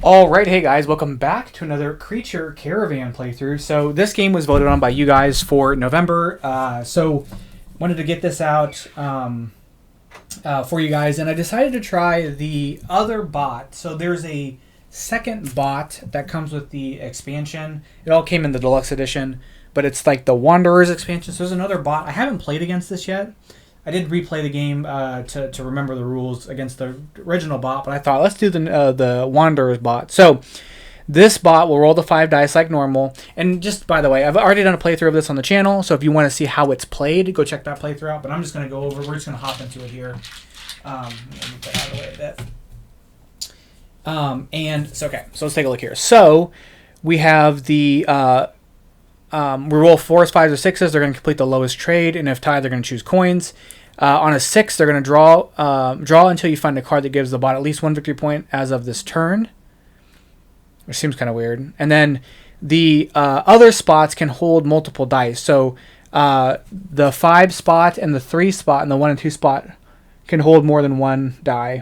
Alright, hey guys, welcome back to another Creature Caravan playthrough. So this game was voted on by you guys for November, so wanted to get this out for you guys, and I decided to try the other bot. So there's a second bot that comes with the expansion. It all came in the deluxe edition, but it's like the Wanderers expansion. So there's another bot. I haven't played against this yet. I did replay the game to remember the rules against the original bot, but I thought let's do the Wanderers bot. So this bot will roll the 5 dice like normal. And just by the way, I've already done a playthrough of this on the channel, so if you want to see how it's played, go check that playthrough out. But I'm just going to go over. We're just going to hop into it here. Let me move that out of the way a bit. And so okay, so let's take a look here. So we have the we roll 4s, 5s, or 6s. They're going to complete the lowest trade, and if tied, they're going to choose coins. On a 6, they're going to draw until you find a card that gives the bot at least 1 victory point as of this turn, which seems kind of weird. And then the other spots can hold multiple dice. So the 5 spot and the 3 spot and the 1 and 2 spot can hold more than 1 die.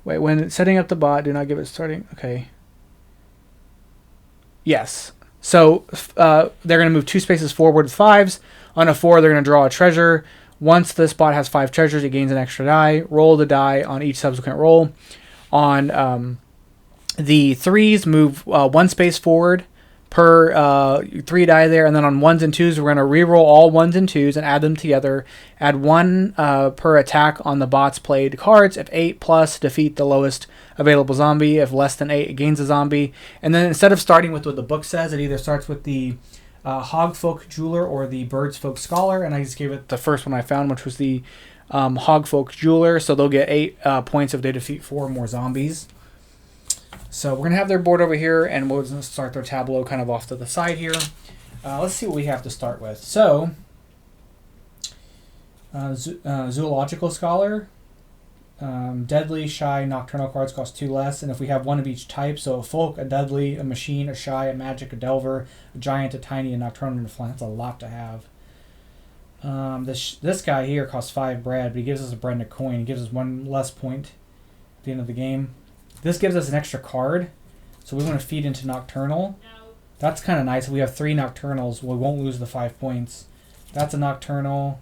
Wait, when setting up the bot, do not give it starting. Okay. Yes. So they're going to move 2 spaces forward with 5s. On a 4, they're going to draw a treasure. Once the spot has 5 treasures, it gains an extra die. Roll the die on each subsequent roll. On the 3s, move 1 space forward per 3 die there. And then on 1s and 2s, we're going to re-roll all 1s and 2s and add them together. Add 1 per attack on the bot's played cards. If 8 plus, defeat the lowest available zombie. If less than 8, it gains a zombie. And then instead of starting with what the book says, it either starts with the Hogfolk Jeweler or the Birdsfolk Scholar. And I just gave it the first one I found, which was the Hogfolk Jeweler. So they'll get 8 points if they defeat 4 more zombies. So we're going to have their board over here, and we'll just start their tableau kind of off to the side here. Let's see what we have to start with. So, Zoological Scholar. Deadly, Shy, Nocturnal cards cost 2 less, and if we have 1 of each type, so a Folk, a Deadly, a Machine, a Shy, a Magic, a Delver, a Giant, a Tiny, a Nocturnal, and a Flying. That's a lot to have. This guy here costs 5 bread, but he gives us a bread and a coin. He gives us 1 less point at the end of the game. This gives us an extra card, so we want to feed into Nocturnal. No. That's kind of nice. We have 3 Nocturnals. We won't lose the 5 points. That's a Nocturnal.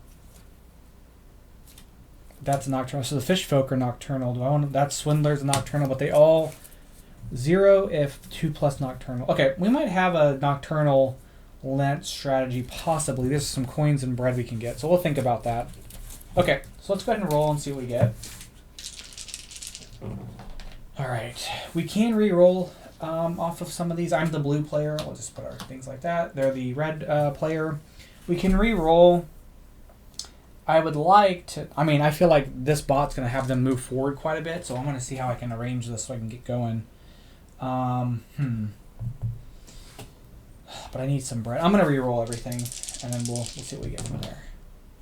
That's a Nocturnal. So the Fish Folk are Nocturnal. That Swindler's a Nocturnal, but they all 0 if 2 plus Nocturnal. Okay, we might have a Nocturnal Lent strategy, possibly. There's some coins and bread we can get, so we'll think about that. Okay, so let's go ahead and roll and see what we get. Alright, we can re-roll off of some of these. I'm the blue player. We'll just put our things like that. They're the red player. We can re-roll. I would like to... I mean, I feel like this bot's going to have them move forward quite a bit, so I'm going to see how I can arrange this so I can get going. But I need some bread. I'm going to re-roll everything, and then we'll see what we get from there.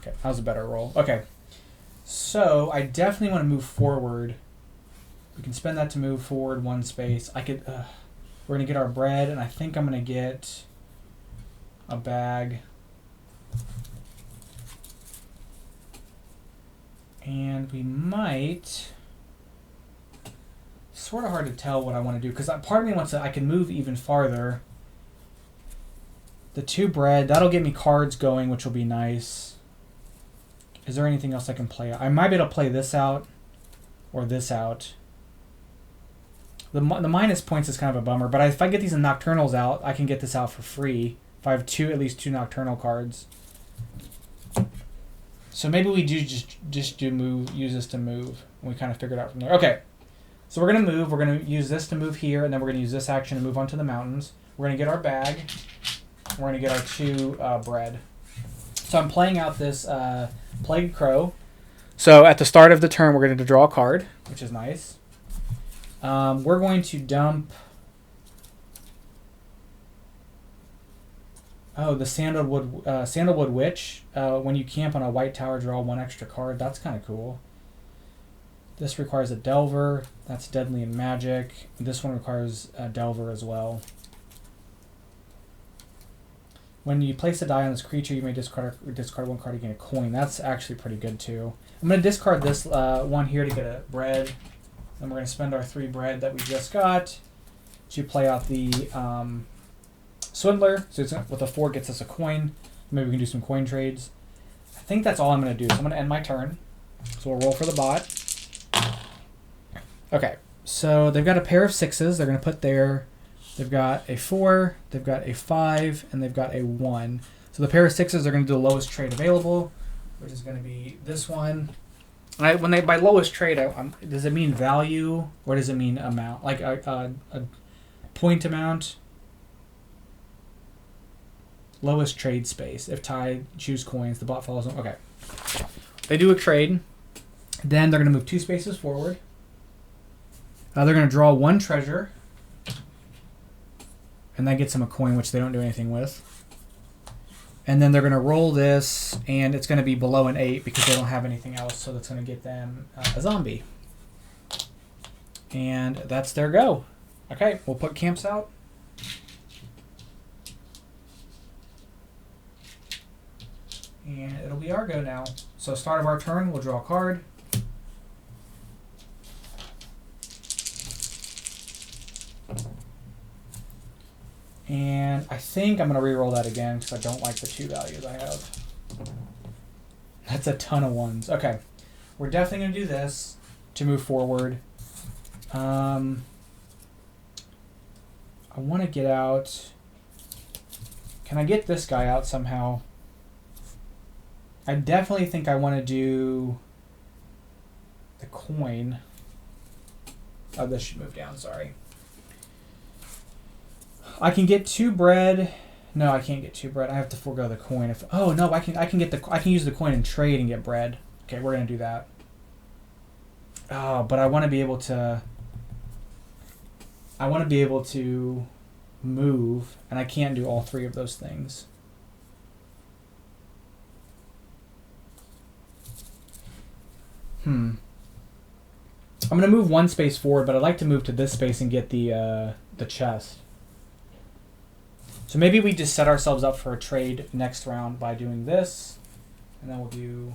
Okay, that was a better roll. Okay, so I definitely want to move forward. We can spend that to move forward 1 space. I could. We're gonna get our bread, and I think I'm gonna get a bag, and we might. Sort of hard to tell what I want to do because part of me wants to. I can move even farther. The 2 bread that'll get me cards going, which will be nice. Is there anything else I can play? I might be able to play this out, or this out. The minus points is kind of a bummer, but if I get these Nocturnals out, I can get this out for free. If I have at least two Nocturnal cards. So maybe we do just use this to move. And we kind of figure it out from there. Okay, so we're going to move. We're going to use this to move here, and then we're going to use this action to move onto the mountains. We're going to get our bag. We're going to get our 2 bread. So I'm playing out this Plague Crow. So at the start of the turn, we're going to draw a card, which is nice. We're going to dump... Oh, the Sandalwood Witch. When you camp on a white tower, draw 1 extra card. That's kind of cool. This requires a Delver. That's Deadly and Magic. This one requires a Delver as well. When you place a die on this creature, you may discard one card to gain a coin. That's actually pretty good too. I'm going to discard this one here to get a bread. And we're going to spend our 3 bread that we just got to play out the Swindler. So it's, with a 4 gets us a coin. Maybe we can do some coin trades. I think that's all I'm going to do. So I'm going to end my turn. So we'll roll for the bot. Okay, so they've got a pair of 6s. They're going to put there. They've got a 4, they've got a 5, and they've got a 1. So the pair of 6s are going to do the lowest trade available, which is going to be this one. When they by lowest trade, does it mean value or does it mean amount? Like a point amount? Lowest trade space. If tied, choose coins. The bot follows them. Okay. They do a trade. Then they're going to move 2 spaces forward. They're going to draw 1 treasure. And that gets them a coin, which they don't do anything with. And then they're going to roll this, and it's going to be below an 8 because they don't have anything else, so that's going to get them a zombie. And that's their go. Okay, we'll put camps out. And it'll be our go now. So start of our turn, we'll draw a card. And I think I'm going to re-roll that again because I don't like the 2 values I have. That's a ton of 1s. Okay. We're definitely going to do this to move forward. I want to get out... Can I get this guy out somehow? I definitely think I want to do the coin. Oh, this should move down, sorry. I can get 2 bread. No, I can't get 2 bread. I have to forego the coin. Oh no, I can use the coin and trade and get bread. Okay, we're gonna do that. Oh, but I want to be able to. I want to be able to move, and I can't do all 3 of those things. I'm gonna move 1 space forward, but I'd like to move to this space and get the chest. So maybe we just set ourselves up for a trade next round by doing this. And then we'll do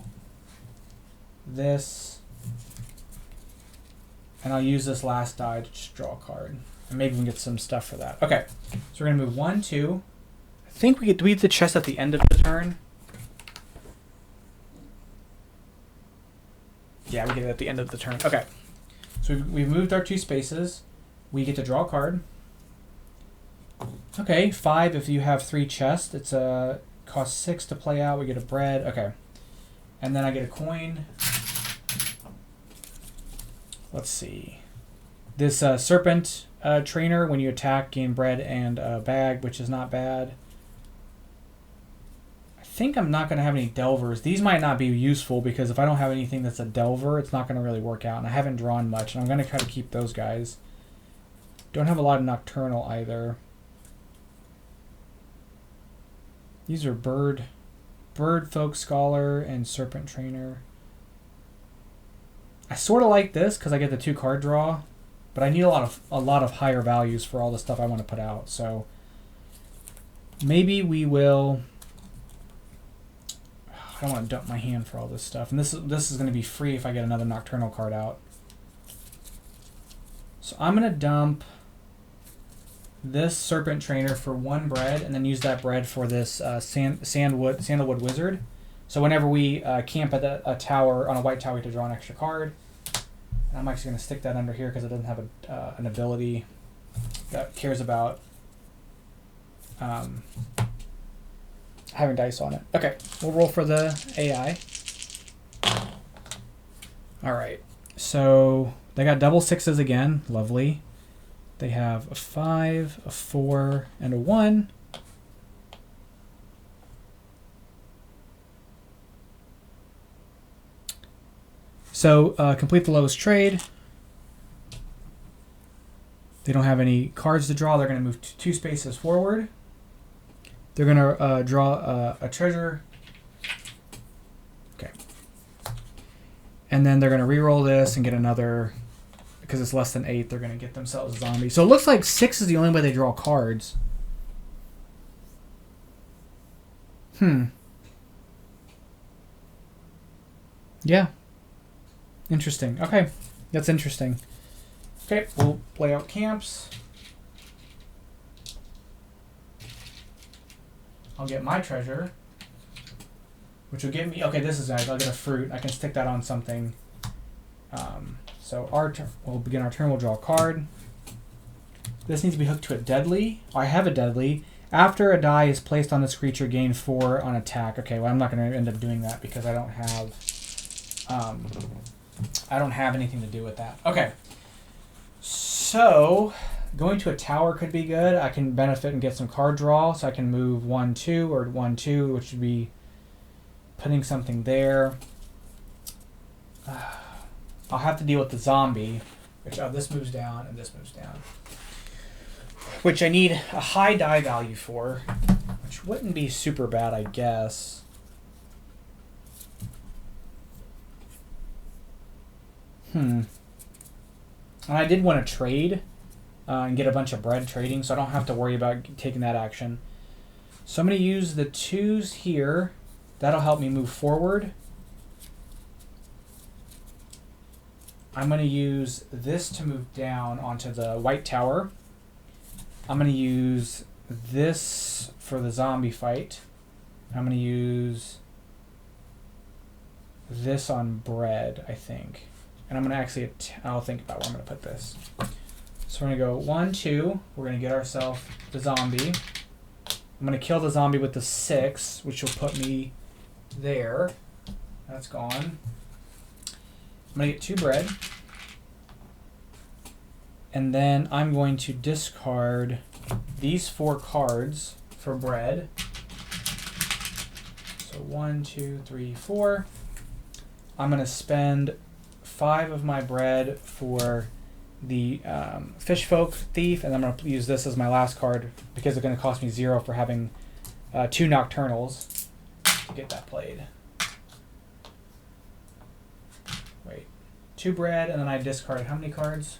this. And I'll use this last die to just draw a card. And maybe we can get some stuff for that. Okay, so we're going to move 1, 2. I think we get the chest at the end of the turn. Yeah, we get it at the end of the turn. Okay, so we've moved our 2 spaces. We get to draw a card. Okay, 5 if you have 3 chests. It's costs 6 to play out. We get a bread. Okay. And then I get a coin. Let's see. This serpent trainer, when you attack, gain bread and a bag, which is not bad. I think I'm not going to have any delvers. These might not be useful because if I don't have anything that's a delver, it's not going to really work out. And I haven't drawn much, and I'm going to try to keep those guys. Don't have a lot of nocturnal either. These are bird folk scholar and serpent trainer. I sort of like this because I get the 2 card draw, but I need a lot of higher values for all the stuff I want to put out. So maybe we will. I don't want to dump my hand for all this stuff, and this is going to be free if I get another nocturnal card out. So I'm going to dump this serpent trainer for 1 bread, and then use that bread for this sandalwood wizard. So whenever we camp at a tower on a white tower, we have to draw an extra card. And I'm actually going to stick that under here because it doesn't have an ability that cares about having dice on it. Okay, we'll roll for the AI. All right, so they got double 6s again. Lovely. They have a 5, a 4, and a 1. So complete the lowest trade. They don't have any cards to draw. They're going to move 2 spaces forward. They're going to draw a treasure. Okay. And then they're going to re-roll this and get another. Because it's less than 8, they're going to get themselves a zombie. So it looks like 6 is the only way they draw cards. Yeah. Interesting. Okay. That's interesting. Okay, we'll play out camps. I'll get my treasure, which will give me... Okay, this is nice. I'll get a fruit. I can stick that on something. So we'll begin our turn. We'll draw a card. This needs to be hooked to a deadly. I have a deadly. After a die is placed on this creature, gain 4 on attack. Okay, well, I'm not going to end up doing that because I don't have anything to do with that. Okay. So, going to a tower could be good. I can benefit and get some card draw. So I can move 1-2 or 1-2, which would be putting something there. I'll have to deal with the zombie, which this moves down and this moves down. Which I need a high die value for, which wouldn't be super bad, I guess. And I did want to trade and get a bunch of bread trading, so I don't have to worry about taking that action. So I'm going to use the 2s here. That'll help me move forward. I'm going to use this to move down onto the white tower. I'm going to use this for the zombie fight. I'm going to use this on bread, I think. And I'm going to actually... I'll think about where I'm going to put this. So we're going to go 1-2. We're going to get ourselves the zombie. I'm going to kill the zombie with the 6, which will put me there. That's gone. I'm going to get 2 bread. And then I'm going to discard these 4 cards for bread. So 1, 2, 3, 4. I'm going to spend 5 of my bread for the fish folk thief, and I'm going to use this as my last card because it's going to cost me 0 for having 2 nocturnals to get that played. Wait, 2 bread, and then I discarded how many cards?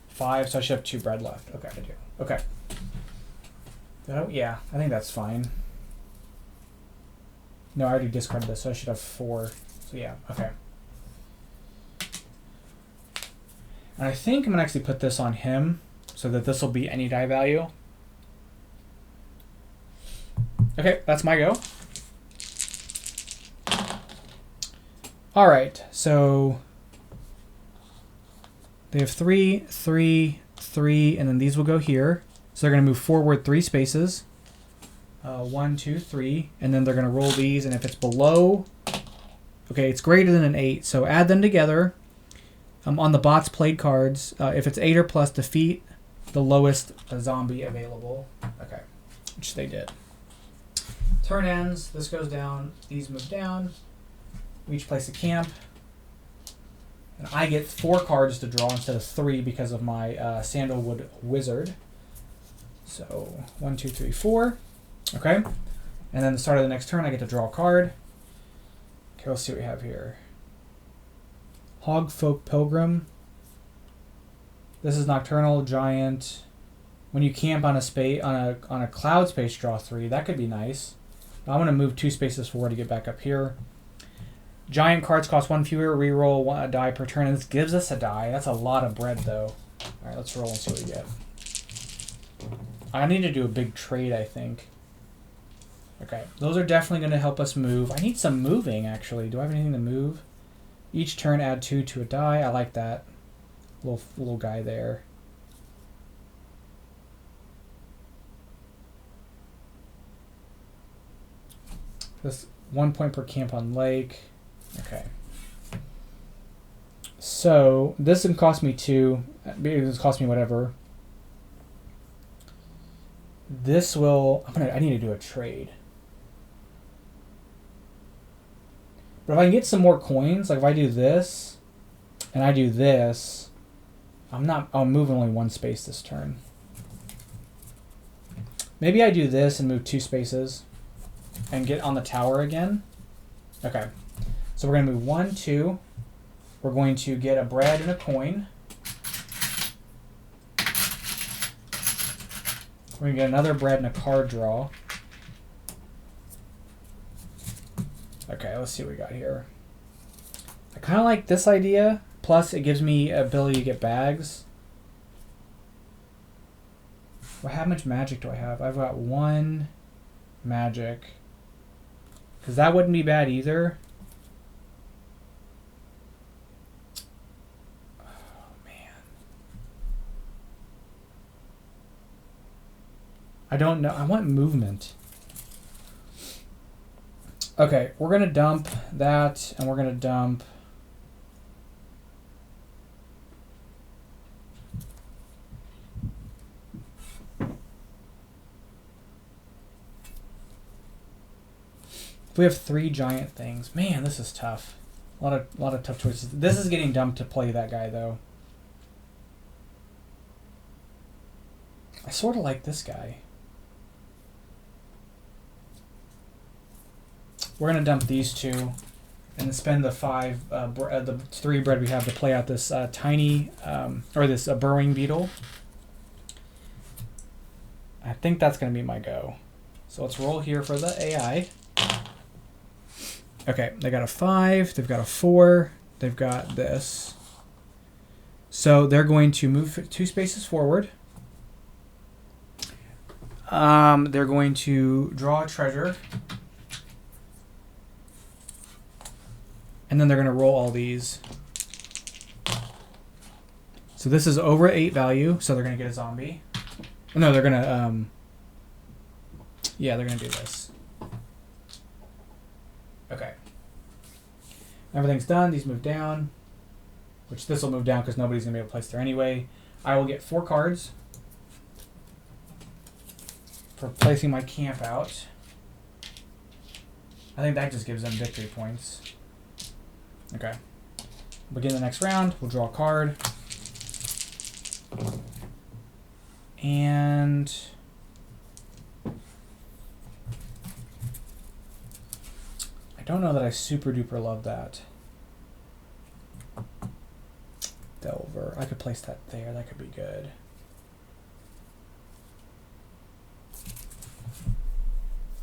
5, so I should have 2 bread left. Okay, I do. Okay. Oh, yeah, I think that's fine. No, I already discarded this, so I should have 4. So yeah, okay. And I think I'm going to actually put this on him so that this will be any die value. Okay, that's my go. All right, so they have 3, 3, 3, and then these will go here. So they're going to move forward 3 spaces. 1, 2, 3, and then they're going to roll these, and if it's below... Okay, it's greater than an 8, so add them together. On the bot's played cards, if it's 8 or plus, defeat the lowest zombie available. Okay, which they did. Turn ends, this goes down, these move down. We each place a camp. And I get 4 cards to draw instead of 3 because of my Sandalwood Wizard. So 1, 2, 3, 4. Okay, and then the start of the next turn, I get to draw a card. Okay, let's see what we have here. Hogfolk Pilgrim. This is Nocturnal Giant. When you camp on a space on a cloud space, draw 3. That could be nice. I'm going to move 2 spaces forward to get back up here. Giant cards cost 1 fewer. Reroll a die per turn. And this gives us a die. That's a lot of bread, though. All right, let's roll and see what we get. I need to do a big trade, I think. Okay, those are definitely going to help us move. I need some moving, actually. Do I have anything to move? Each turn, add 2 to a die. I like that little guy there. This 1 point per camp on lake. Okay. So this can cost me 2. This cost me whatever. This will. I need to do a trade. But if I can get some more coins, like if I do this, and I do this, I'm moving only 1 space this turn. Maybe I do this and move 2 spaces and get on the tower again. Okay. So we're going to move 1, 2. We're going to get a bread and a coin. We're going to get another bread and a card draw. Okay, let's see what we got here. I kind of like this idea. Plus, it gives me ability to get bags. Well, how much magic do I have? I've got 1 magic. Because that wouldn't be bad either. Oh, man. I don't know. I want movement. Okay, we're going to dump that, and we're going to dump... We have 3 giant things. Man, this is tough. A lot of tough choices. This is getting dumped to play that guy, though. I sort of like this guy. We're gonna dump these 2, and spend the 5, the 3 bread we have to play out this tiny, or this burrowing beetle. I think that's gonna be my go. So let's roll here for the AI. Okay, they got a 5, they've got a 4, they've got this. So they're going to move 2 spaces forward. They're going to draw a treasure. And then they're going to roll all these. So this is over 8 value, so they're going to get a zombie. No, they're going to, yeah, they're going to do this. Okay. Everything's done. These move down, which this will move down because nobody's going to be able to place there anyway. I will get 4 cards for placing my camp out. I think that just gives them victory points. Okay. Begin the next round. We'll draw a card. And... I don't know that I super duper love that. Delver. I could place that there. That could be good.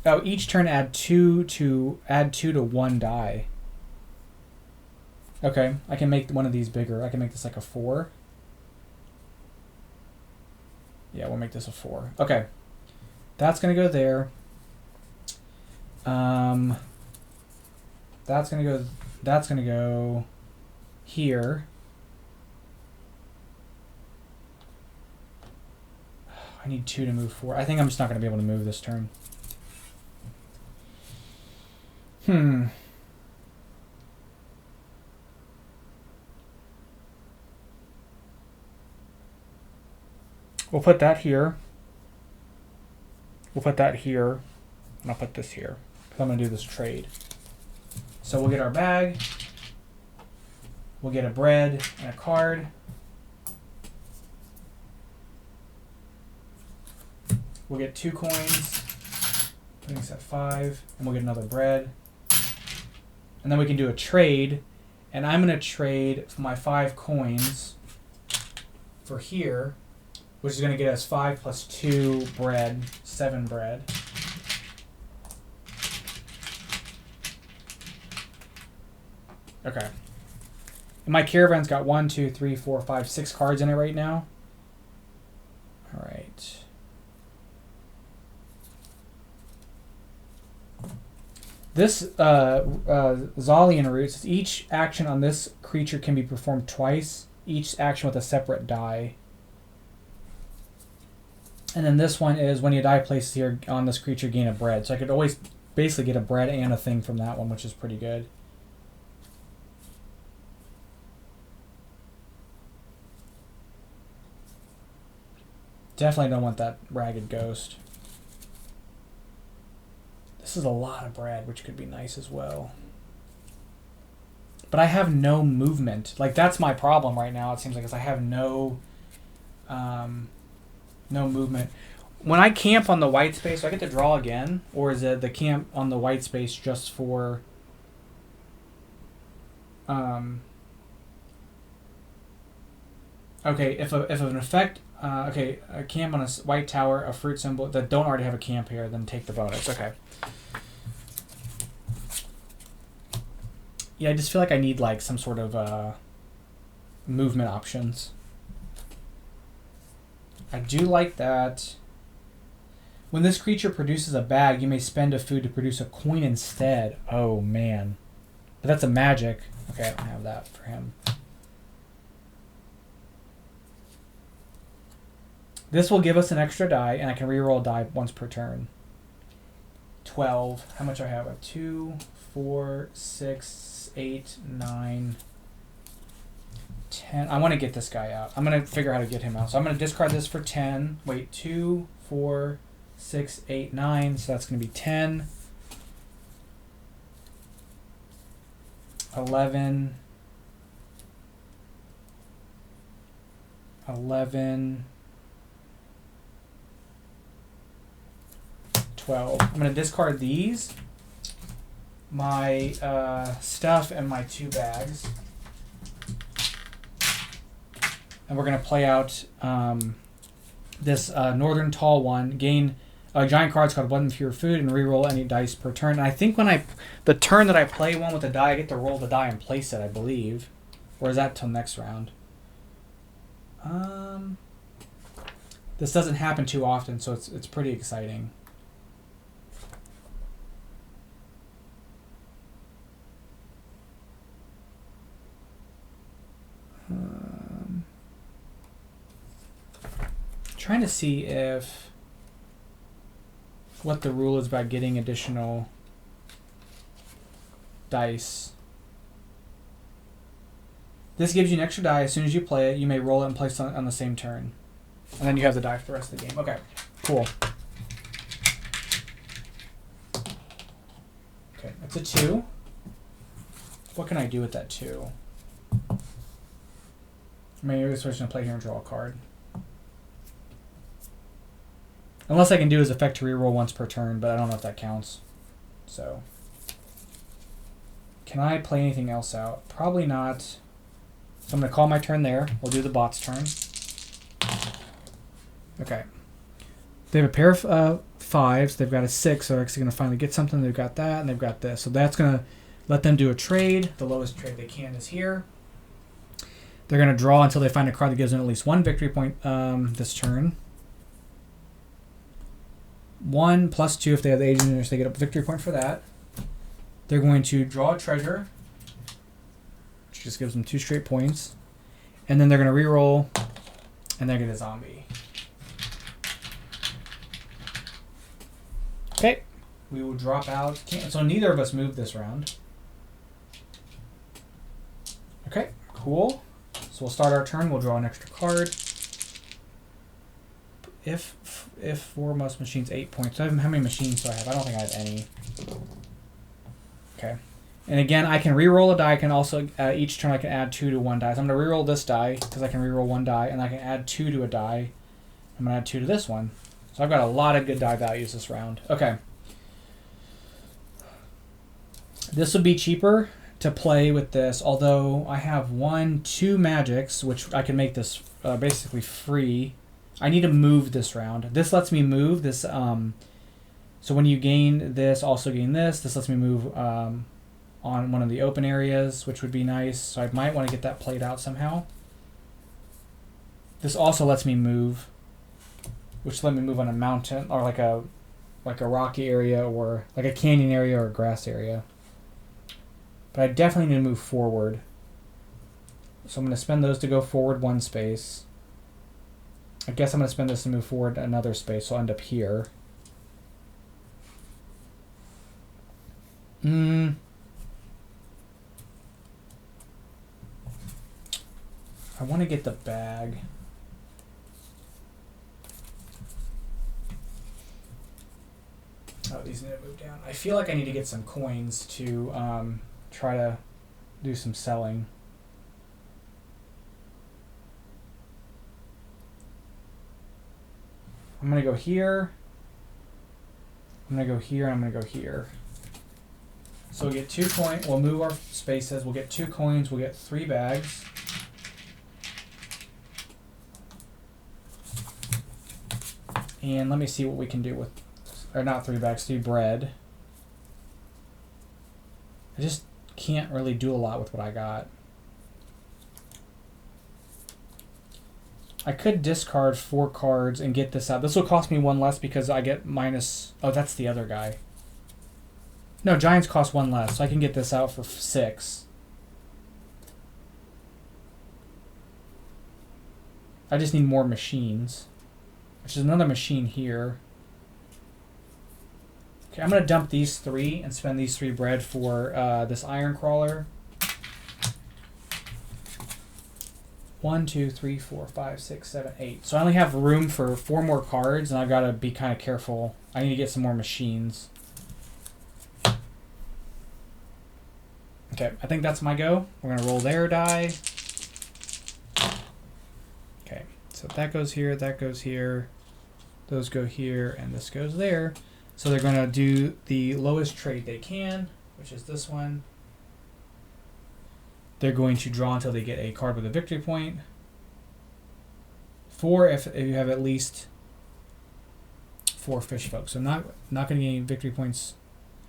Oh, each turn add 2 to 1 die. Okay, I can make one of these bigger. I can make this like a 4. Yeah, we'll make this a 4. Okay. That's gonna go there. That's gonna go here. I need 2 to move 4. I think I'm just not gonna be able to move this turn. We'll put that here. We'll put that here. And I'll put this here. Because I'm going to do this trade. So we'll get our bag. We'll get a bread and a card. We'll get 2 coins. Putting this at 5. And we'll get another bread. And then we can do a trade. And I'm going to trade for my 5 coins for here, which is going to get us 5 plus 2 bread, 7 bread. Okay. And my caravan's got 1, 2, 3, 4, 5, 6 cards in it right now. All right. This Zolian roots, each action on this creature can be performed twice, each action with a separate die. And then this one is when you die placed here on this creature, gain a bread. So I could always basically get a bread and a thing from that one, which is pretty good. Definitely don't want that ragged ghost. This is a lot of bread, which could be nice as well. But I have no movement. Like, that's my problem right now, it seems like, is I have no movement. When I camp on the white space, do I get to draw again? Or is it the camp on the white space just for... Okay, if an effect... okay, a camp on a white tower, a fruit symbol that don't already have a camp here, then take the bonus. Okay. Yeah, I just feel like I need like some sort of movement options. I do like that. When this creature produces a bag, you may spend a food to produce a coin instead. Oh, man. But that's a magic. Okay, I don't have that for him. This will give us an extra die, and I can reroll a die once per turn. 12. How much do I have? 2, 4, 6, 8, 9, 10. I want to get this guy out. I'm going to figure out how to get him out. So I'm going to discard this for 10. Wait, 2, 4, 6, 8, 9. So that's going to be 10. 11. 12. I'm going to discard these, my stuff, and my 2 bags. And we're going to play out this Northern Tall one. Gain a giant card's called 1 fewer food and reroll any dice per turn. And I think when the turn that I play one with a die, I get to roll the die and place it, I believe. Or is that till next round? This doesn't happen too often, so it's pretty exciting. Trying to see what the rule is about getting additional dice. This gives you an extra die. As soon as you play it, you may roll it and place it on the same turn. And then you have the die for the rest of the game. Okay, cool. Okay, that's a 2. What can I do with that 2? Maybe we're just going to play here and draw a card. Unless I can do his effect to reroll once per turn, but I don't know if that counts. So, can I play anything else out? Probably not. So I'm going to call my turn there. We'll do the bot's turn. Okay. They have a pair of 5s. They've got a 6, so they're actually going to finally get something. They've got that, and they've got this. So that's going to let them do a trade. The lowest trade they can is here. They're going to draw until they find a card that gives them at least 1 victory point this turn. 1 plus 2 if they have the agent, they get a victory point for that. They're going to draw a treasure, which just gives them 2 straight points. And then they're going to reroll, and they get a zombie. Okay, we will drop out. So neither of us moved this round. Okay, cool. So we'll start our turn. We'll draw an extra card. If 4 most machines, 8 points. How many machines do I have? I don't think I have any. Okay. And again, I can re-roll a die. I can also, each turn I can add 2 to 1 die. So I'm going to re-roll this die because I can re-roll 1 die, and I can add 2 to a die. I'm going to add 2 to this one. So I've got a lot of good die values this round. Okay. This would be cheaper to play with this, although I have 2 magics, which I can make this basically free. I need to move this round. This lets me move this. So when you gain this, also gain this. This lets me move on one of the open areas, which would be nice. So I might want to get that played out somehow. This also lets me move, which let me move on a mountain or like a rocky area or like a canyon area or a grass area. But I definitely need to move forward. So I'm going to spend those to go forward 1 space. I guess I'm going to spend this to move forward another space, so I'll end up here. I want to get the bag. Oh, these need to move down. I feel like I need to get some coins to try to do some selling. I'm going to go here. I'm going to go here, and I'm going to go here. So we'll get 2 coins. We'll move our spaces. We'll get 2 coins. We'll get 3 bags. And let me see what we can do with, or not 3 bags, 3 bread. I just can't really do a lot with what I got. I could discard 4 cards and get this out. This will cost me 1 less because I get minus... Oh, that's the other guy. No, Giants cost 1 less, so I can get this out for 6. I just need more machines. Which is another machine here. Okay, I'm going to dump these 3 and spend these 3 bread for this iron crawler. 1, 2, 3, 4, 5, 6, 7, 8. So I only have room for 4 more cards, and I've got to be kind of careful. I need to get some more machines. Okay, I think that's my go. We're going to roll their die. Okay, so that goes here, that goes here. Those go here, and this goes there. So they're going to do the lowest trade they can, which is this one. They're going to draw until they get a card with a victory point. 4 if you have at least 4 fish folks. So not going to get any victory points.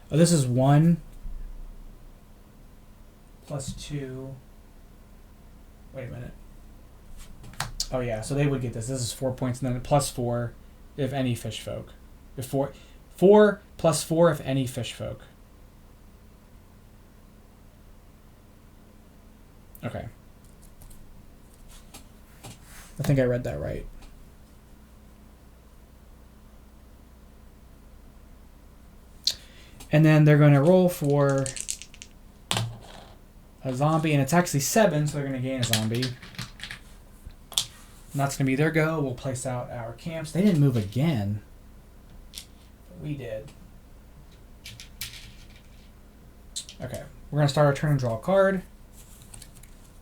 Oh, this is 1 plus 2. Wait a minute. Oh yeah, so they would get this. This is 4 points, and then plus 4 if any fish folk. If 4 plus 4 if any fish folk. Okay. I think I read that right. And then they're going to roll for a zombie, and it's actually 7, so they're going to gain a zombie. And that's going to be their go. We'll place out our camps. They didn't move again. But we did. Okay. We're going to start our turn and draw a card.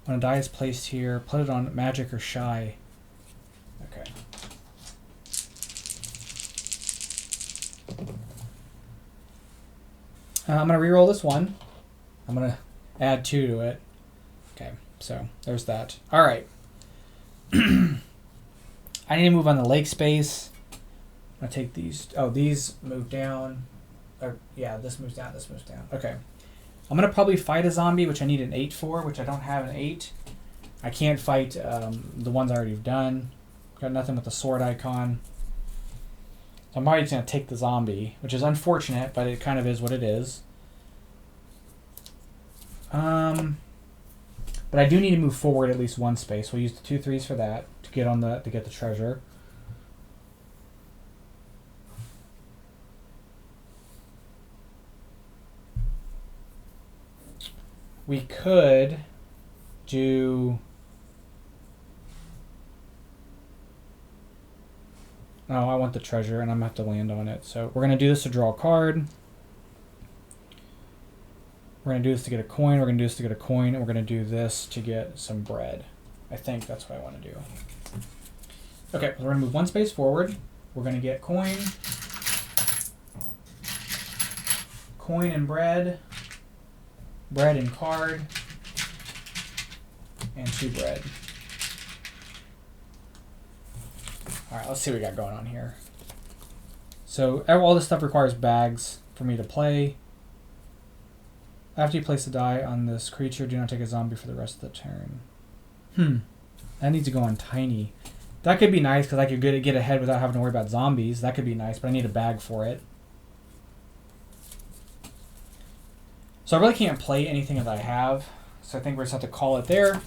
When a die is placed here, put it on magic or shy. Okay. I'm going to reroll this one. I'm going to add 2 to it. Okay, so there's that. All right. I need to move on the lake space. I'm going to take these. Oh, these move down. Or, yeah, this moves down, this moves down. Okay. I'm going to probably fight a zombie, which I need an 8 for, which I don't have an 8. I can't fight the ones I already have done. Got nothing with the sword icon. So I'm probably just going to take the zombie, which is unfortunate, but it kind of is what it is. But I do need to move forward at least 1 space. We'll use the 2 3s for that to get on the treasure. We could do... No, I want the treasure, and I'm going to have to land on it. So we're going to do this to draw a card. We're going to do this to get a coin. We're going to do this to get a coin. And we're going to do this to get some bread. I think that's what I want to do. Okay, so we're going to move 1 space forward. We're going to get coin. Coin and bread. Bread and card. And 2 bread. Alright, let's see what we got going on here. So all this stuff requires bags for me to play. After you place a die on this creature, do not take a zombie for the rest of the turn. That needs to go on tiny. That could be nice because I could get ahead without having to worry about zombies. That could be nice, but I need a bag for it. So I really can't play anything that I have. So I think we're just have to call it there.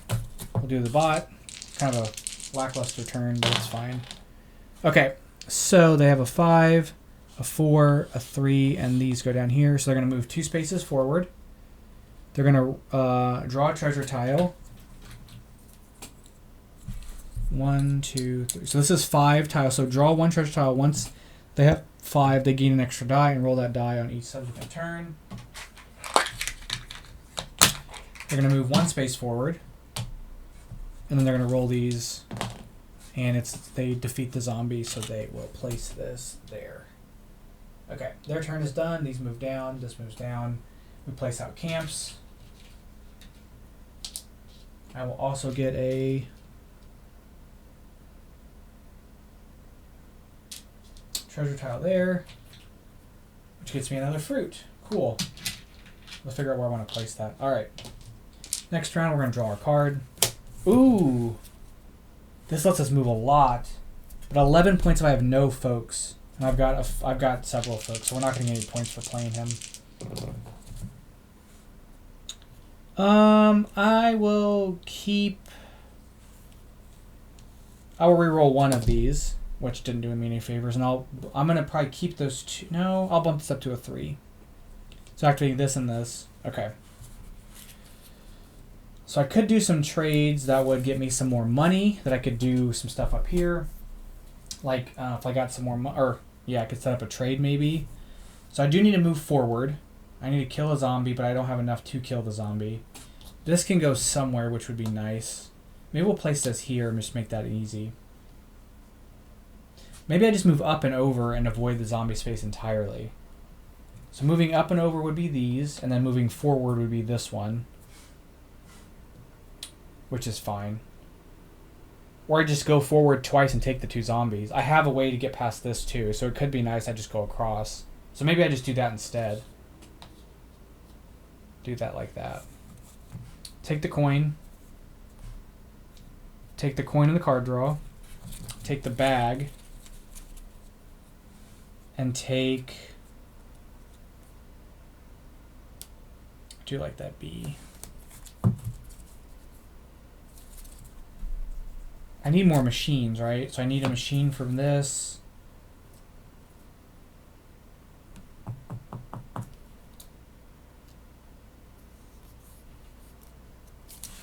We'll do the bot. Kind of a lackluster turn, but it's fine. Okay, so they have a 5, a 4, a 3, and these go down here. So they're going to move 2 spaces forward. They're going to draw a treasure tile. 1, 2, 3. So this is 5 tiles. So draw 1 treasure tile. Once they have 5, they gain an extra die and roll that die on each subsequent turn. They're going to move 1 space forward. And then they're going to roll these. And they defeat the zombie, so they will place this there. Okay, their turn is done. These move down. This moves down. We place out camps. I will also get a treasure tile there, which gets me another fruit. Cool. let's figure out where I want to place that. All right. Next round, we're going to draw our card. Ooh. This lets us move a lot. But 11 points if I have no folks. And I've got several folks, so we're not going to get any points for playing him. I will reroll one of these, which didn't do me any favors, and I'm gonna probably keep those two. No, I'll bump this up to a 3. So activating this and this. Okay. So I could do some trades that would get me some more money. That I could do some stuff up here, like if I got some more money, or yeah, I could set up a trade maybe. So I do need to move forward. I need to kill a zombie, but I don't have enough to kill the zombie. This can go somewhere, which would be nice. Maybe we'll place this here and just make that easy. Maybe I just move up and over and avoid the zombie space entirely. So moving up and over would be these, and then moving forward would be this one, which is fine. Or I just go forward twice and take the 2 zombies. I have a way to get past this too, so it could be nice I just go across. So maybe I just do that instead. Do that like that. Take the coin. Take the coin in the card draw. Take the bag. And take... do like that B. I need more machines, right? So I need a machine from this.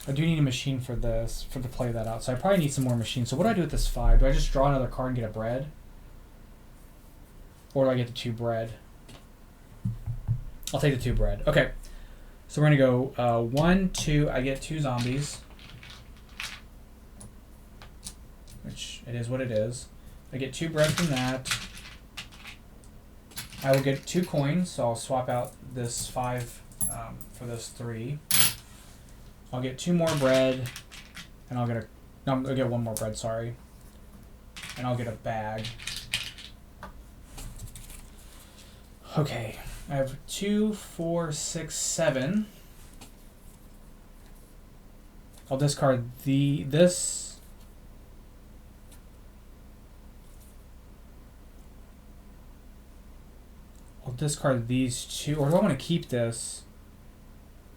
I do need a machine for this, to play that out. So I probably need some more machines. So what do I do with this 5? Do I just draw another card and get a bread? Or do I get the 2 bread? I'll take the 2 bread. Okay. So we're going to go 1, 2. I get 2 zombies. Which it is what it is. I get 2 bread from that. I will get 2 coins, so I'll swap out this 5 for this 3. I'll get 2 more bread, and I'll get 1 more bread, sorry. And I'll get a bag. Okay, I have 2, 4, 6, 7. I'll discard this. I'll discard these 2, or do I want to keep this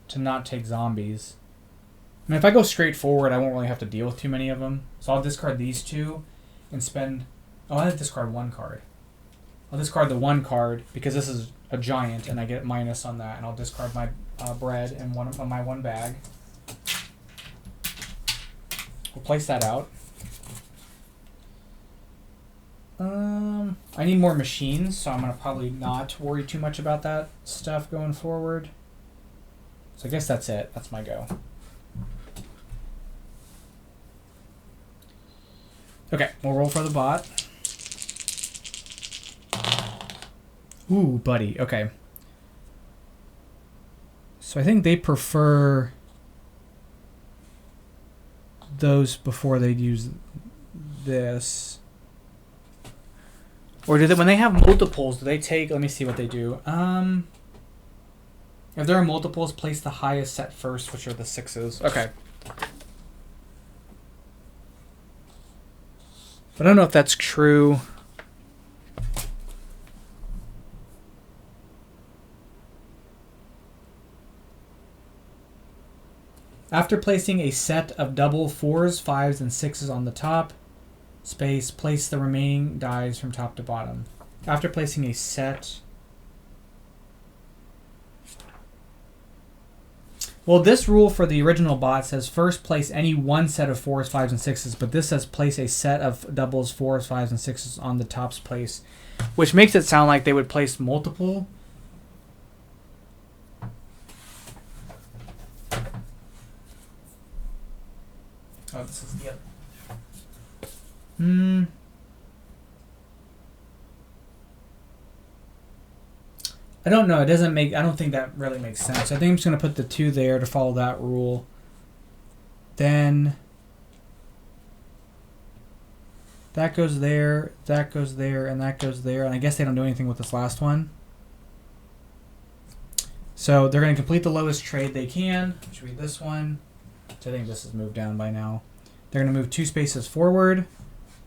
to not take zombies? I mean, if I go straight forward, I won't really have to deal with too many of them. So I'll discard these 2 and spend... oh, I have to discard 1 card. I'll discard the 1 card because this is a giant and I get minus on that. And I'll discard my bread and my 1 bag. We'll place that out. I need more machines, so I'm going to probably not worry too much about that stuff going forward. So I guess that's it. That's my go. Okay, we'll roll for the bot. Ooh, buddy. Okay. So I think they prefer those before they use this. Or do they, when they have multiples, do they take... let me see what they do. If there are multiples, place the highest set first, which are the 6s. Okay. But I don't know if that's true. After placing a set of double 4s, 5s, and 6s on the top, space, place the remaining dies from top to bottom. After placing a set... well, this rule for the original bot says first place any one set of 4s, 5s, and 6s, but this says place a set of doubles, 4s, 5s, and 6s on the top's place, which makes it sound like they would place multiple. Oh, this is the other. I don't know. It doesn't make... I don't think that really makes sense. I think I'm just going to put the 2 there to follow that rule. Then that goes there, that goes there, and that goes there. And I guess they don't do anything with this last one. So they're going to complete the lowest trade they can, which would be this one. So I think this is moved down by now. They're going to move 2 spaces forward.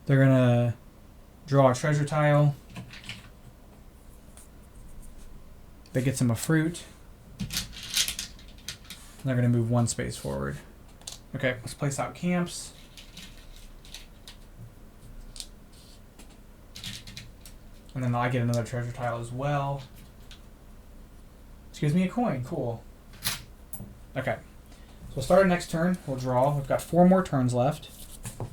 They're going to draw a treasure tile. That gets them a fruit. And they're going to move 1 space forward. Okay, let's place out camps. And then I get another treasure tile as well. Which gives me a coin. Cool. Okay. So we'll start our next turn. We'll draw. We've got 4 more turns left. I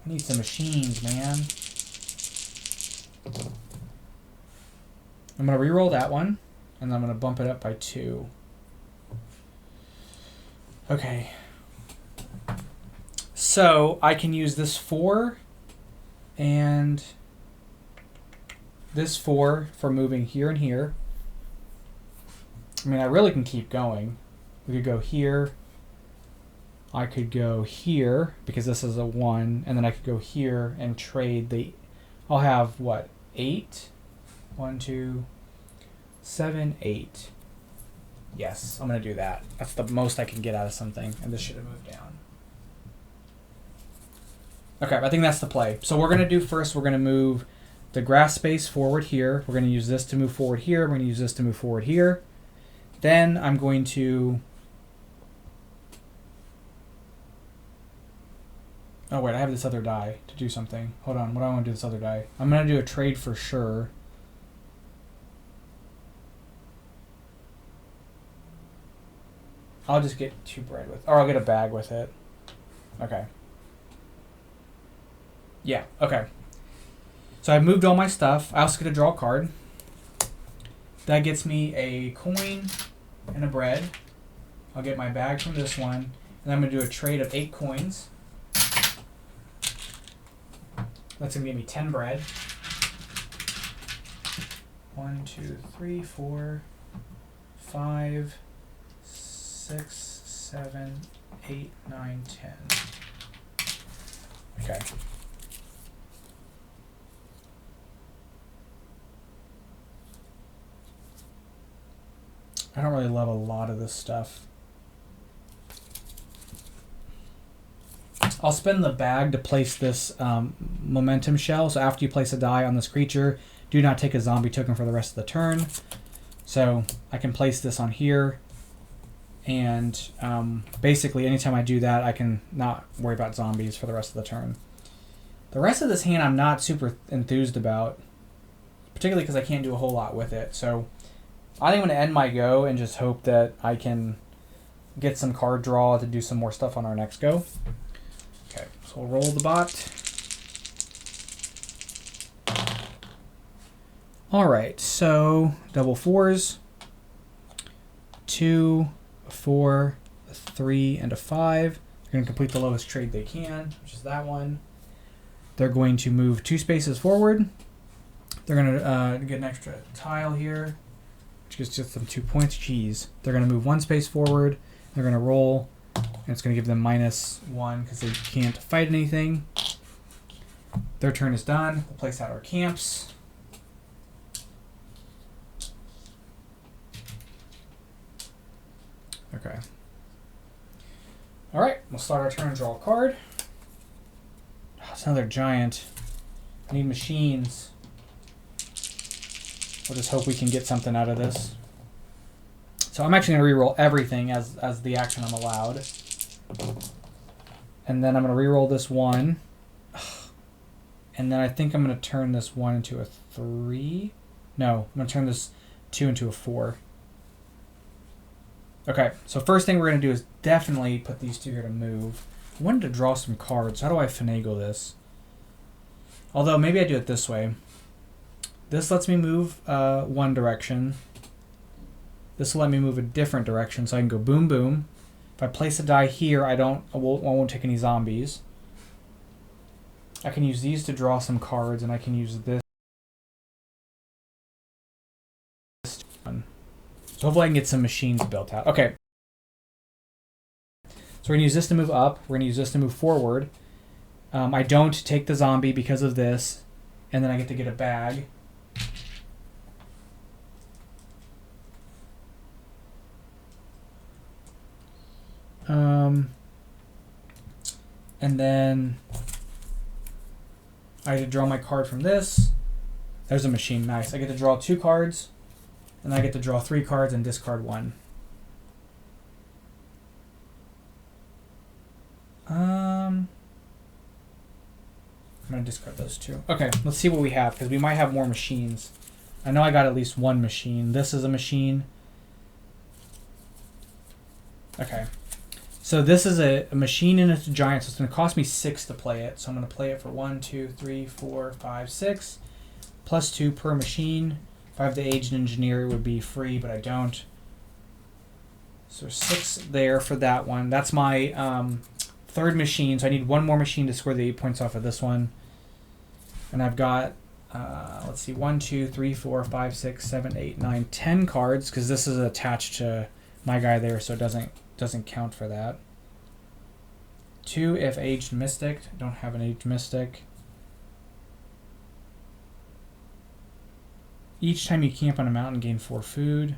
need some machines, man. I'm going to reroll that one. And then I'm going to bump it up by 2. Okay. So I can use this 4 and this 4 for moving here and here. I mean, I really can keep going. We could go here. I could go here because this is a 1, and then I could go here and trade the. I'll have what? 8? 1, 2, 7, 8. Yes, I'm gonna do that. That's the most I can get out of something, and this should have moved down. Okay, I think that's the play. So we're gonna do first. We're gonna move the grass space forward here. We're gonna use this to move forward here. We're gonna use this to move forward here. Then I'm going to. Oh wait, I have this other die to do something. Hold on, what do I want to do with this other die? I'm gonna do a trade for sure. I'll just get 2 bread with, or I'll get a bag with it. Okay. Yeah, okay. So I've moved all my stuff. I also get to draw a card. That gets me a coin and a bread. I'll get my bag from this one. And I'm going to do a trade of 8 coins. That's going to give me 10 bread. 1, 2, 3, 4, 5, 6, 7, 8, 9, 10. Okay. I don't really love a lot of this stuff. I'll spend the bag to place this momentum shell. So after you place a die on this creature, do not take a zombie token for the rest of the turn. So I can place this on here. And basically anytime I do that, I can not worry about zombies for the rest of the turn. The rest of this hand I'm not super enthused about, particularly because I can't do a whole lot with it. So I think I'm going to end my go and just hope that I can get some card draw to do some more stuff on our next go. Okay, so we'll roll the bot. All right, so double 4s. 2, a 4, a 3, and a 5. They're going to complete the lowest trade they can, which is that one. They're going to move 2 spaces forward. They're going to get an extra tile here, which gives just them 2 points. Jeez. They're going to move 1 space forward. They're going to roll, and it's going to give them -1 because they can't fight anything. Their turn is done. We'll place out our camps. Okay. All right, we'll start our turn and draw a card. Oh, it's another giant. I need machines. We'll just hope we can get something out of this. So I'm actually going to reroll everything as the action I'm allowed. And then I'm going to reroll this 1. And then I think I'm going to turn this 1 into a 3. No, I'm going to turn this 2 into a 4. Okay, so first thing we're going to do is definitely put these 2 here to move. I wanted to draw some cards. How do I finagle this? Although, maybe I do it this way. This lets me move 1 direction. This will let me move a different direction, so I can go boom, boom. If I place a die here, I won't take any zombies. I can use these to draw some cards, and I can use this. So hopefully I can get some machines built out. Okay. So we're going to use this to move up. We're going to use this to move forward. I don't take the zombie because of this. And then I get to get a bag. And then I get to draw my card from this. There's a machine. Nice. I get to draw 2 cards. And I get to draw 3 cards and discard 1. I'm going to discard those 2. Okay, let's see what we have, because we might have more machines. I know I got at least 1 machine. This is a machine. Okay. So this is a machine and it's a giant, so it's going to cost me 6 to play it. So I'm going to play it for 1, 2, 3, 4, 5, 6. Plus 2 per machine. If I have the aged engineer, it would be free, but I don't. So 6 there for that one. That's my 3rd machine. So I need 1 more machine to score the 8 points off of this one. And I've got, let's see, 1, 2, 3, 4, 5, 6, 7, 8, 9, 10 cards, because this is attached to my guy there, so it doesn't count for that. 2 if aged mystic. Don't have an aged mystic. Each time you camp on a mountain, gain 4 food.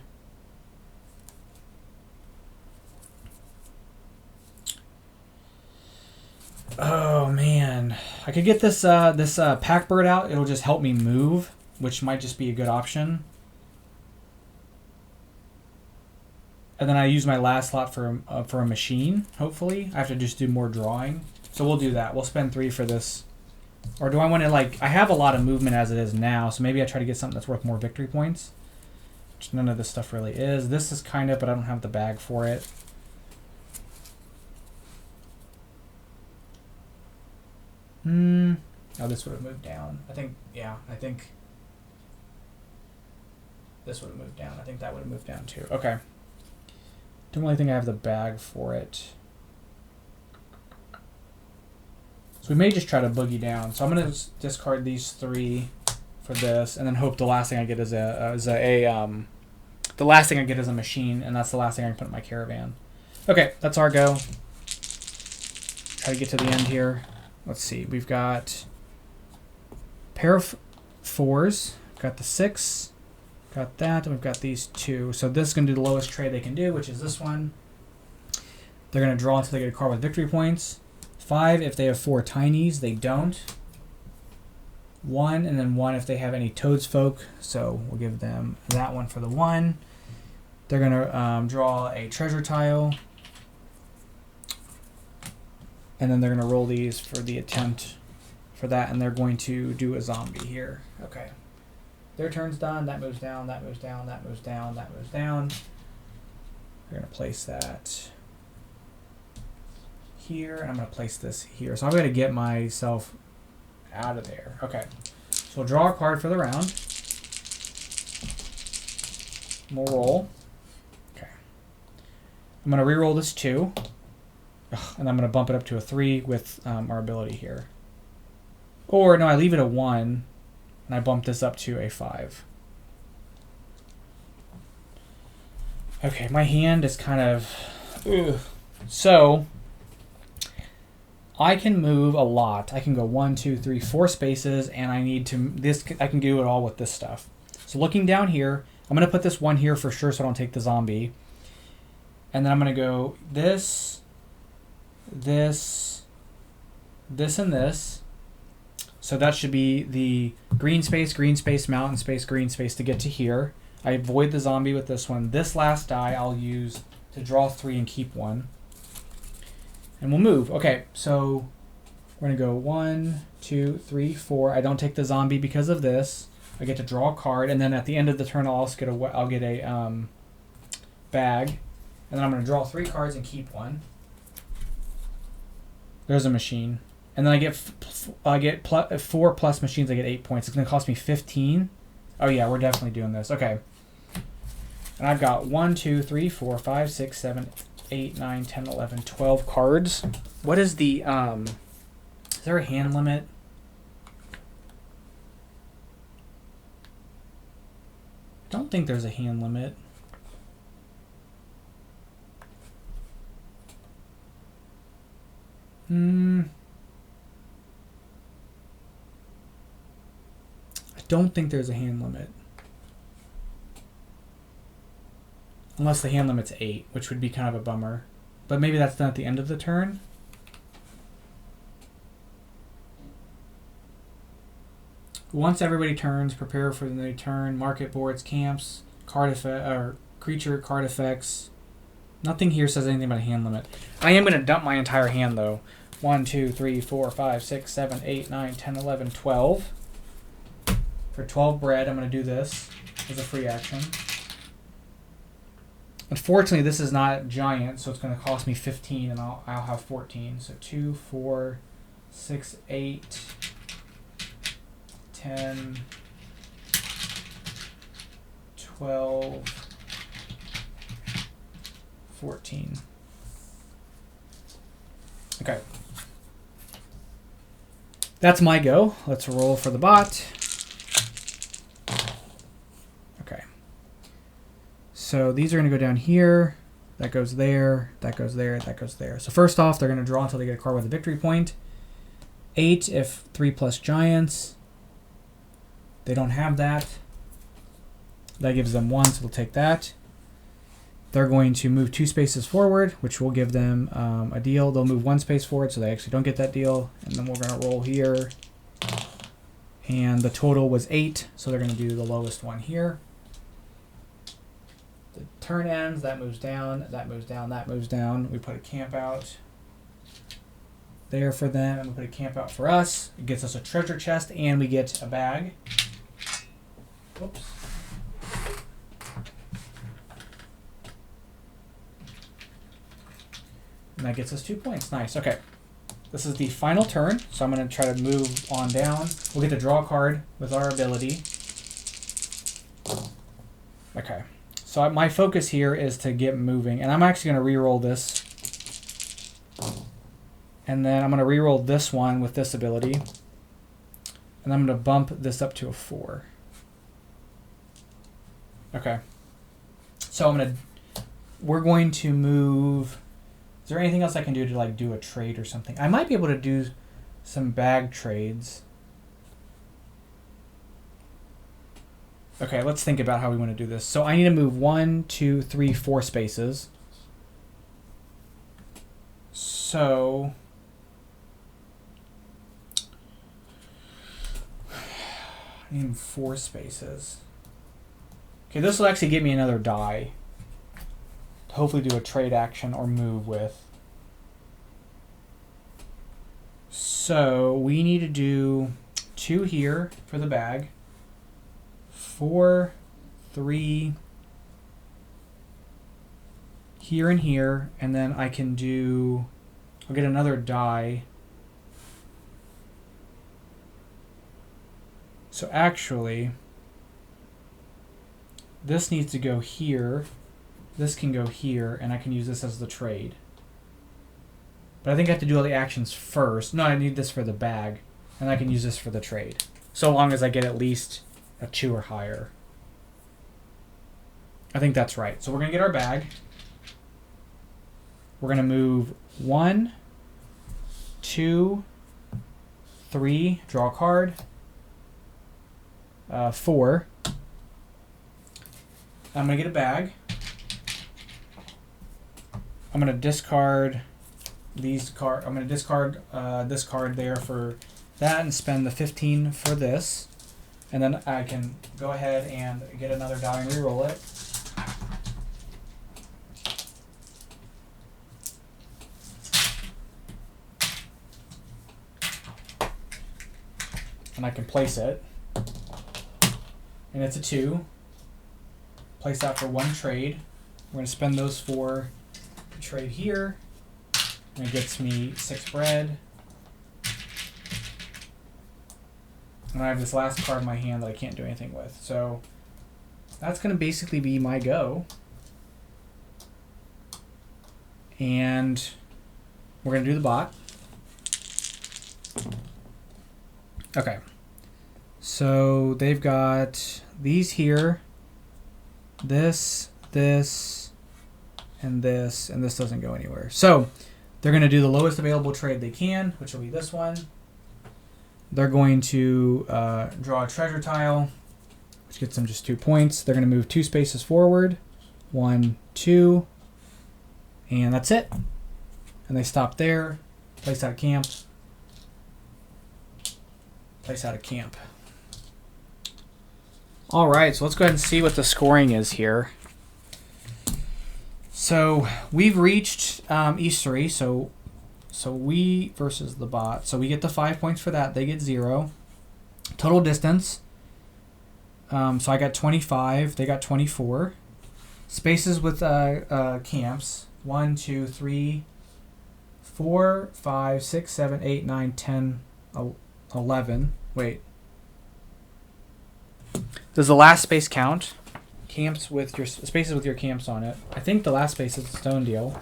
Oh man, I could get this pack bird out. It'll just help me move, which might just be a good option. And then I use my last slot for a machine, hopefully. I have to just do more drawing. So we'll do that. We'll spend 3 for this. Or do I want to, like, I have a lot of movement as it is now, so maybe I try to get something that's worth more victory points. Which none of this stuff really is. This is kind of, but I don't have the bag for it. Oh, this would have moved down. I think this would have moved down. I think that would have moved down too. Okay. Don't really think I have the bag for it. So we may just try to boogie down. So I'm going to discard these 3 for this, and then hope the last thing I get is the last thing I get is a machine, and that's the last thing I can put in my caravan. Okay, that's our go. Try to get to the end here. Let's see. We've got a pair of 4s. Got the 6. Got that, and we've got these 2. So this is going to do the lowest trade they can do, which is this one. They're going to draw until they get a card with victory points. 5 if they have 4 tinies. They don't. 1, and then 1 if they have any Toads folk. So we'll give them that one for the 1. They're going to draw a treasure tile. And then they're going to roll these for the attempt for that, and they're going to do a zombie here. Okay. Their turn's done. That moves down, that moves down, that moves down, that moves down. We're going to place that here, and I'm going to place this here. So I'm going to get myself out of there. Okay. So we'll draw a card for the round. We'll roll. Okay. I'm going to re-roll this 2. And I'm going to bump it up to a 3 with our ability here. Or, no, I leave it a 1. And I bump this up to a 5. Okay, my hand is kind of... Ugh. So, I can move a lot. I can go 1, 2, 3, 4 spaces, and I need to... I can do it all with this stuff. So looking down here, I'm going to put this 1 here for sure so I don't take the zombie. And then I'm going to go this, and this. So that should be the green space, mountain space, green space to get to here. I avoid the zombie with this one. This last die I'll use to draw 3 and keep 1. And we'll move. Okay, so we're going to go 1, 2, 3, 4. I don't take the zombie because of this. I get to draw a card, and then at the end of the turn I'll get a bag. And then I'm going to draw 3 cards and keep 1. There's a machine. And then I get 4 plus machines. I get 8 points. It's going to cost me 15. Oh yeah, we're definitely doing this. Okay. And I've got 1, 2, 3, 4, 5, 6, 7, 8, 9, 10, 11, 12 cards. What is the is there a hand limit? I don't think there's a hand limit. I don't think there's a hand limit. Unless the hand limit's 8, which would be kind of a bummer. but maybe that's done at the end of the turn. Once everybody turns, prepare for the new turn. Market boards, camps, card effect, or creature card effects. Nothing here says anything about a hand limit. I am going to dump my entire hand though. 1, 2, 3, 4, 5, 6, 7, 8, 9, 10, 11, 12. For 12 bread, I'm going to do this as a free action. Unfortunately, this is not giant, so it's going to cost me 15, and I'll have 14. So 2, 4, 6, 8, 10, 12, 14. Okay. That's my go. Let's roll for the bot. Okay. So these are going to go down here. That goes there. That goes there. That goes there. So first off, they're going to draw until they get a card with a victory point. 8 if 3+ giants. They don't have that. That gives them 1, so they'll take that. They're going to move 2 spaces forward, which will give them a deal. They'll move 1 space forward, so they actually don't get that deal. And then we're going to roll here. And the total was 8, so they're going to do the lowest one here. The turn ends. That moves down. That moves down. That moves down. We put a camp out there for them, and we put a camp out for us. It gets us a treasure chest, and we get a bag. Whoops. And that gets us 2 points. Nice. Okay. This is the final turn, so I'm going to try to move on down. We'll get to draw a card with our ability. Okay. So my focus here is to get moving, and I'm actually going to re-roll this. And then I'm going to re-roll this one with this ability. And I'm going to bump this up to a 4. Okay. So we're going to move. Is there anything else I can do to like do a trade or something? I might be able to do some bag trades. Okay, let's think about how we want to do this. So I need to move 1, 2, 3, 4 spaces. So I need 4 spaces. Okay, this will actually give me another die. Hopefully do a trade action or move with. So we need to do 2 here for the bag. 4, 3 here and here, and then I can do, I'll get another die. So actually, this needs to go here. This can go here, and I can use this as the trade. But I think I have to do all the actions first. No, I need this for the bag, and I can use this for the trade. So long as I get at least a 2 or higher. I think that's right. So we're going to get our bag. We're going to move 1, 2, 3, draw a card, 4. I'm going to get a bag. I'm going to discard these card. I'm going to discard this card there for that and spend the 15 for this. And then I can go ahead and get another die and re-roll it. And I can place it. And it's a 2. Place that for 1 trade. We're going to spend those 4 to trade here. And it gets me 6 bread. And I have this last card in my hand that I can't do anything with. So that's going to basically be my go. And we're going to do the bot. Okay. So they've got these here. This, and this doesn't go anywhere. So they're going to do the lowest available trade they can, which will be this one. They're going to draw a treasure tile, which gets them just 2 points. They're going to move 2 spaces forward. 1, 2. And that's it. and they stop there. Place out camp. Place out a camp. All right, so let's go ahead and see what the scoring is here. So we've reached E3. So we versus the bot. So we get the 5 points for that. They get 0. Total distance. So I got 25. They got 24. Spaces with camps. 1, 2, 3, 4, 5, 6, 7, 8, 9, 10, 11. Wait. Does the last space count? Camps with your spaces with your camps on it. I think the last space is a stone deal.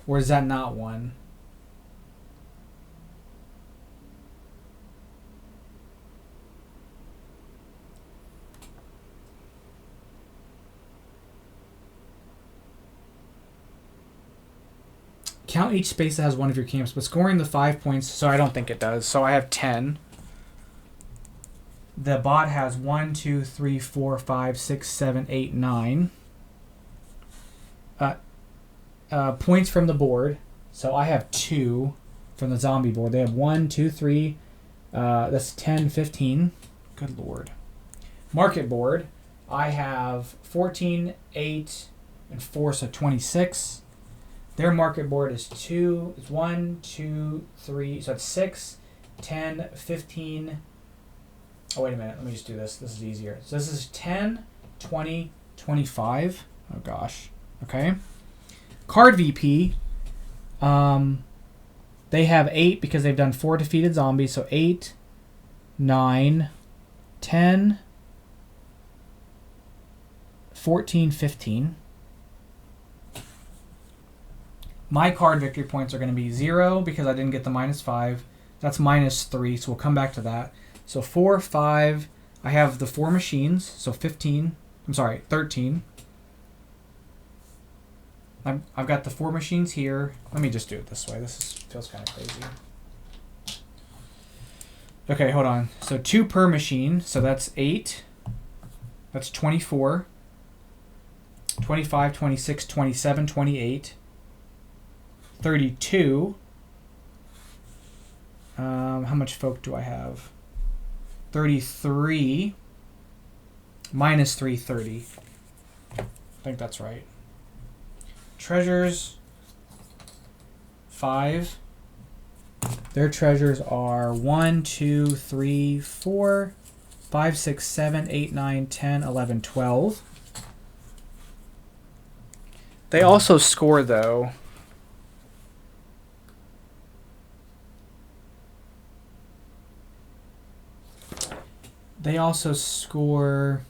Or is that not one? Count each space that has one of your camps, but scoring the 5 points, so I don't think it does. So I have 10. The bot has 1, 2, 3, 4, 5, 6, 7, 8, 9. Points from the board. So I have 2 from the zombie board. They have 1, 2, 3. That's 10, 15. Good lord. Market board. I have 14, 8, and 4, so 26. Their market board is 2. It's 1, 2, 3. So it's 6, 10, 15. Oh, wait a minute. Let me just do this. This is easier. So this is 10, 20, 25. Oh, gosh. Okay. Card VP. They have 8 because they've done 4 defeated zombies. So 8, 9, 10, 14, 15. My card victory points are going to be 0 because I didn't get the -5. That's -3, so we'll come back to that. So 4, 5. I have the 4 machines, so 15. I'm sorry, 13. I've got the 4 machines here. Let me just do it this way. Feels kind of crazy. Okay, hold on. So 2 per machine, so that's 8. That's 24. 25, 26, 27, 28. 32. How much folk do I have? 33. -3, 30. I think that's right. Treasures. 5. Their treasures are 1, 2, 3, 4, 5, 6, 7, 8, 9, 10, 11, 12. They also score, though. They also score...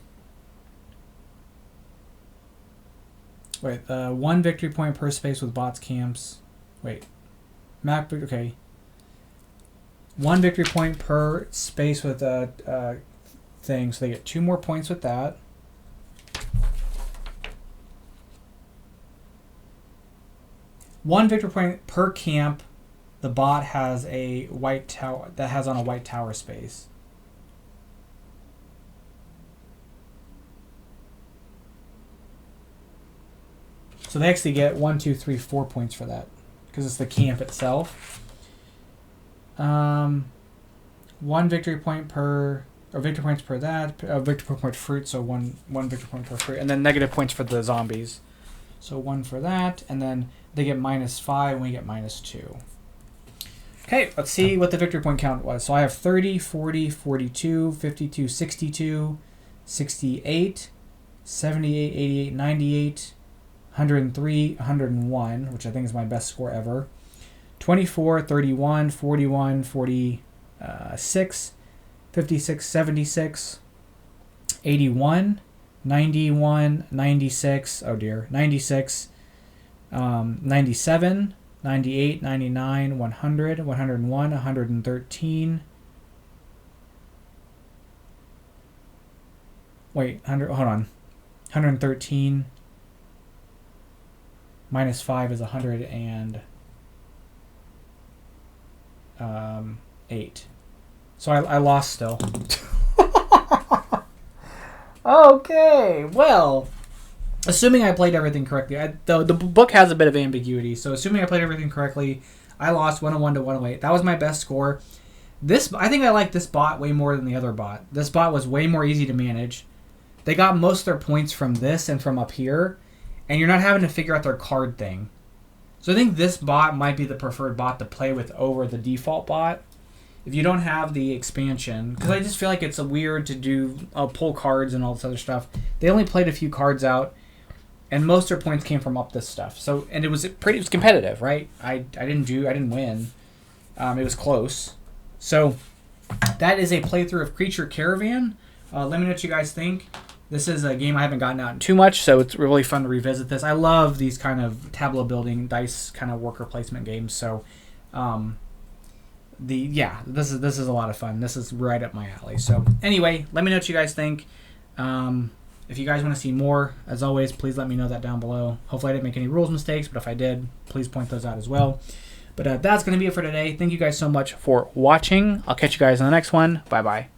Wait, 1 victory point per space with bots camps. Wait. Map, okay. 1 victory point per space with thing, so they get 2 more points with that. One victory point per camp. The bot has a white tower that has on a white tower space. So they actually get 1, 2, 3, 4 points for that because it's the camp itself. 1 victory point per, or victory points per that, victory point per fruit, so one victory point per fruit, and then negative points for the zombies. So 1 for that, and then they get -5 and we get -2. Okay, let's see what the victory point count was. So I have 30, 40, 42, 52, 62, 68, 78, 88, 98, 103, 101, which I think is my best score ever. 24, 31, 41, 46, 56, 76, 81, 91, 96, oh dear, 96, 97, 98, 99, 100, 101, 113. Wait, 100, hold on. 113 minus 5 is 108. So I lost still. Okay, well, assuming I played everything correctly. The book has a bit of ambiguity, so assuming I played everything correctly, I lost 101 to 108. That was my best score. I think I like this bot way more than the other bot. This bot was way more easy to manage. They got most of their points from this and from up here, and you're not having to figure out their card thing. So I think this bot might be the preferred bot to play with over the default bot. If you don't have the expansion, because I just feel like it's a weird to do pull cards and all this other stuff. They only played a few cards out, and most of their points came from up this stuff. So and it was competitive, right? I didn't win. It was close. So that is a playthrough of Creature Caravan. Let me know what you guys think. This is a game I haven't gotten out in too much, so it's really fun to revisit this. I love these kind of tableau building, dice kind of worker placement games. So, this is a lot of fun. This is right up my alley. So anyway, let me know what you guys think. If you guys want to see more, as always, please let me know that down below. Hopefully I didn't make any rules mistakes, but if I did, please point those out as well. But that's going to be it for today. Thank you guys so much for watching. I'll catch you guys on the next one. Bye-bye.